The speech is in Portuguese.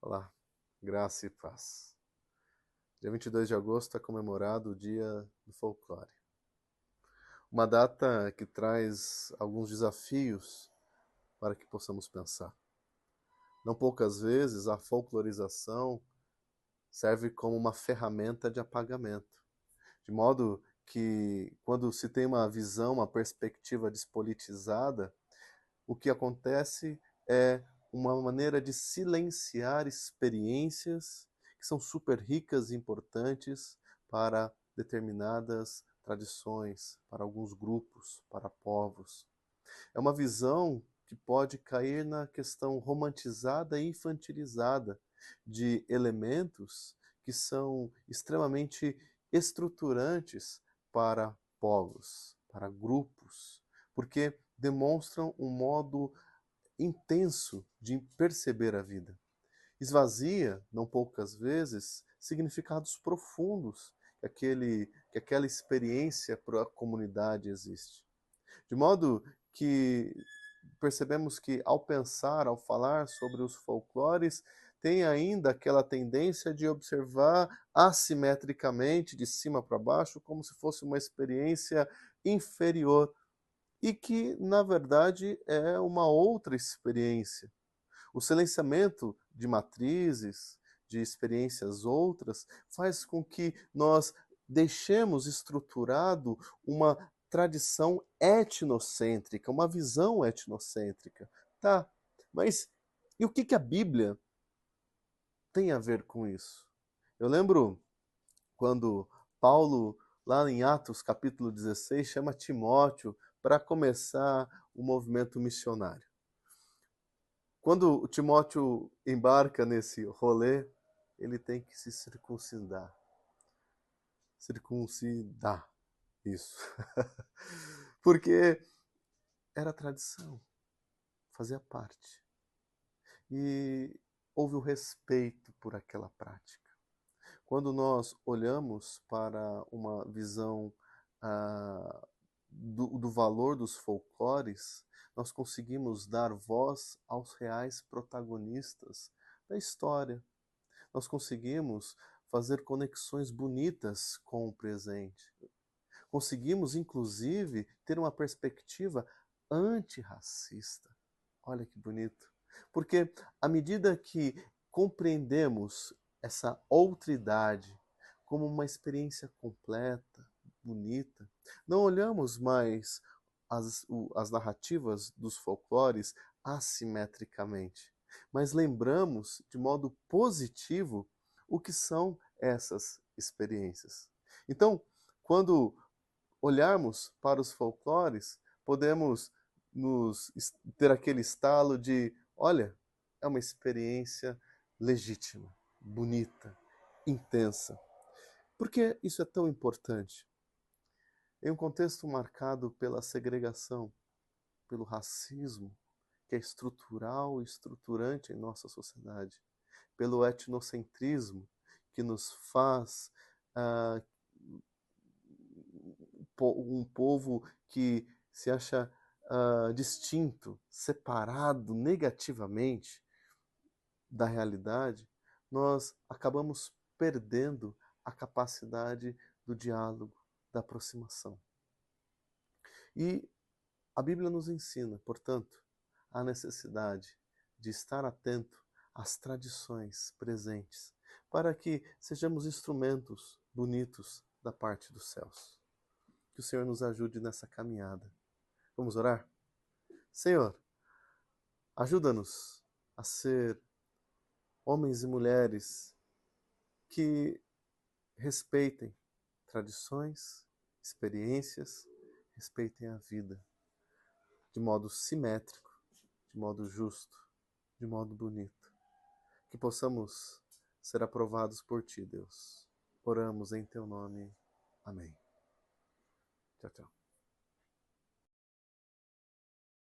Olá, graça e paz. Dia 22 de agosto é comemorado o Dia do Folclore. Uma data que traz alguns desafios para que possamos pensar. Não poucas vezes a folclorização serve como uma ferramenta de apagamento, de modo que quando se tem uma visão, uma perspectiva despolitizada, o que acontece é uma maneira de silenciar experiências que são super ricas e importantes para determinadas tradições, para alguns grupos, para povos. É uma visão que pode cair na questão romantizada e infantilizada de elementos que são extremamente estruturantes para povos, para grupos, porque demonstram um modo intenso de perceber a vida. Esvazia, não poucas vezes, significados profundos que aquela experiência para a comunidade existe. De modo que percebemos que ao pensar, ao falar sobre os folclores, tem ainda aquela tendência de observar assimetricamente, de cima para baixo, como se fosse uma experiência inferior e que, na verdade, é uma outra experiência. O silenciamento de matrizes, de experiências outras, faz com que nós deixemos estruturado uma tradição etnocêntrica, uma visão etnocêntrica. Tá, mas e o que a Bíblia tem a ver com isso? Eu lembro quando Paulo, lá em Atos capítulo 16, chama Timóteo para começar o movimento missionário. Quando o Timóteo embarca nesse rolê, ele tem que se circuncidar. Circuncidar, isso. Porque era tradição, fazia parte. E houve o respeito por aquela prática. Quando nós olhamos para uma visão do valor dos folclores, nós conseguimos dar voz aos reais protagonistas da história. Nós conseguimos fazer conexões bonitas com o presente. Conseguimos, inclusive, ter uma perspectiva antirracista. Olha que bonito. Porque à medida que compreendemos essa outridade como uma experiência completa, bonita, não olhamos mais as narrativas dos folclores assimetricamente, mas lembramos de modo positivo o que são essas experiências. Então, quando olharmos para os folclores, podemos ter aquele estalo de, olha, é uma experiência legítima, bonita, intensa. Por que isso é tão importante? Em um contexto marcado pela segregação, pelo racismo, que é estrutural e estruturante em nossa sociedade, pelo etnocentrismo, que nos faz ah, um povo que se acha distinto, separado negativamente da realidade, nós acabamos perdendo a capacidade do diálogo, da aproximação. E a Bíblia nos ensina, portanto, a necessidade de estar atento às tradições presentes, para que sejamos instrumentos bonitos da parte dos céus. Que o Senhor nos ajude nessa caminhada. Vamos orar? Senhor, ajuda-nos a ser homens e mulheres que respeitem tradições, experiências, respeitem a vida de modo simétrico, de modo justo, de modo bonito. Que possamos ser aprovados por Ti, Deus. Oramos em Teu nome. Amém. Tchau, tchau.